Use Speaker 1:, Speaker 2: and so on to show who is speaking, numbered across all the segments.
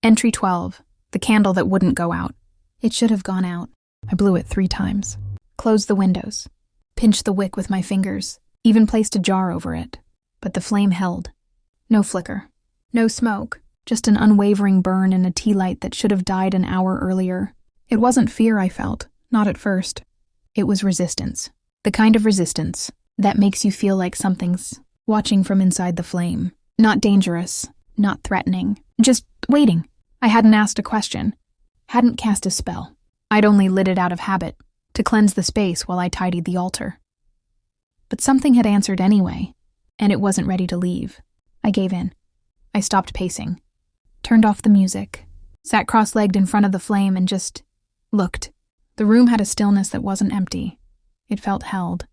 Speaker 1: Entry 12. The candle that wouldn't go out. It should have gone out. I blew it 3 times. Closed the windows. Pinched the wick with my fingers. Even placed a jar over it. But the flame held. No flicker. No smoke. Just an unwavering burn in a tea light that should have died an hour earlier. It wasn't fear I felt. Not at first. It was resistance. The kind of resistance that makes you feel like something's watching from inside the flame. Not dangerous. Not threatening. Just waiting. I hadn't asked a question. Hadn't cast a spell. I'd only lit it out of habit, to cleanse the space while I tidied the altar. But something had answered anyway, and it wasn't ready to leave. I gave in. I stopped pacing. Turned off the music. Sat cross-legged in front of the flame and just looked. The room had a stillness that wasn't empty. It felt held.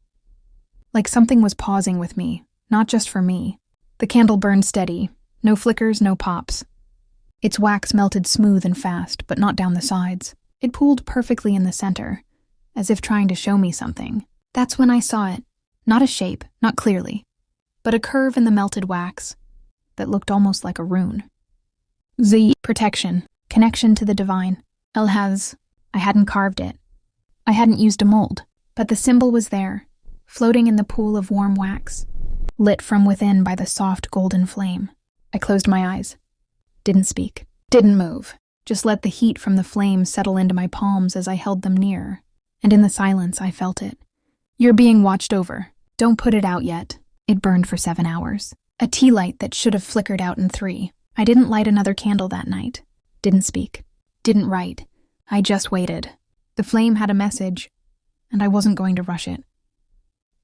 Speaker 1: Like something was pausing with me, not just for me. The candle burned steady. No flickers, no pops. Its wax melted smooth and fast, but not down the sides. It pooled perfectly in the center, as if trying to show me something. That's when I saw it. Not a shape, not clearly, but a curve in the melted wax that looked almost like a rune. Z. Protection. Connection to the divine. Elhaz. I hadn't carved it. I hadn't used a mold, but the symbol was there, floating in the pool of warm wax, lit from within by the soft golden flame. I closed my eyes. Didn't speak. Didn't move. Just let the heat from the flame settle into my palms as I held them near. And in the silence, I felt it. You're being watched over. Don't put it out yet. It burned for 7 hours. A tea light that should have flickered out in 3. I didn't light another candle that night. Didn't speak. Didn't write. I just waited. The flame had a message, and I wasn't going to rush it.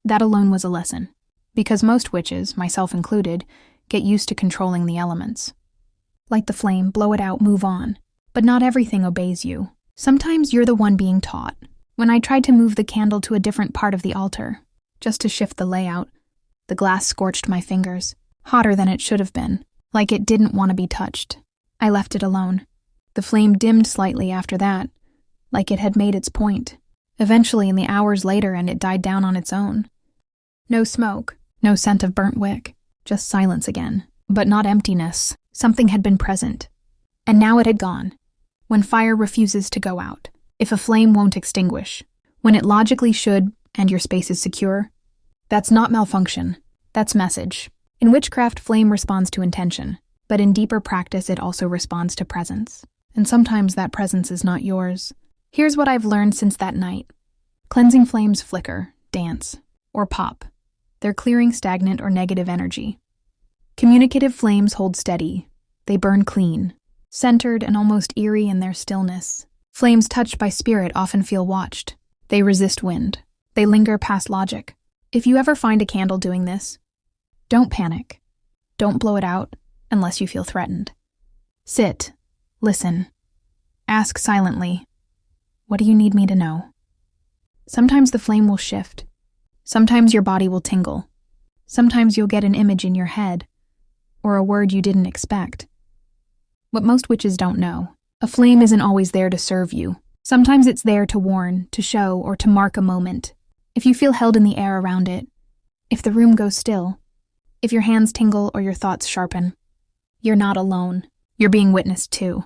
Speaker 1: That alone was a lesson. Because most witches, myself included, get used to controlling the elements. Light the flame, blow it out, move on. But not everything obeys you. Sometimes you're the one being taught. When I tried to move the candle to a different part of the altar, just to shift the layout, the glass scorched my fingers, hotter than it should have been, like it didn't want to be touched. I left it alone. The flame dimmed slightly after that, like it had made its point. Eventually, in the hours later, and it died down on its own. No smoke, no scent of burnt wick, just silence again. But not emptiness. Something had been present. And now it had gone. When fire refuses to go out, if a flame won't extinguish, when it logically should, and your space is secure, that's not malfunction. That's message. In witchcraft, flame responds to intention, but in deeper practice, it also responds to presence. And sometimes that presence is not yours. Here's what I've learned since that night. Cleansing flames flicker, dance, or pop. They're clearing stagnant or negative energy. Communicative flames hold steady. They burn clean, centered and almost eerie in their stillness. Flames touched by spirit often feel watched. They resist wind. They linger past logic. If you ever find a candle doing this, don't panic. Don't blow it out unless you feel threatened. Sit. Listen. Ask silently, what do you need me to know? Sometimes the flame will shift. Sometimes your body will tingle. Sometimes you'll get an image in your head, or a word you didn't expect. What most witches don't know, a flame isn't always there to serve you. Sometimes it's there to warn, to show, or to mark a moment. If you feel held in the air around it, if the room goes still, if your hands tingle or your thoughts sharpen, you're not alone. You're being witnessed too.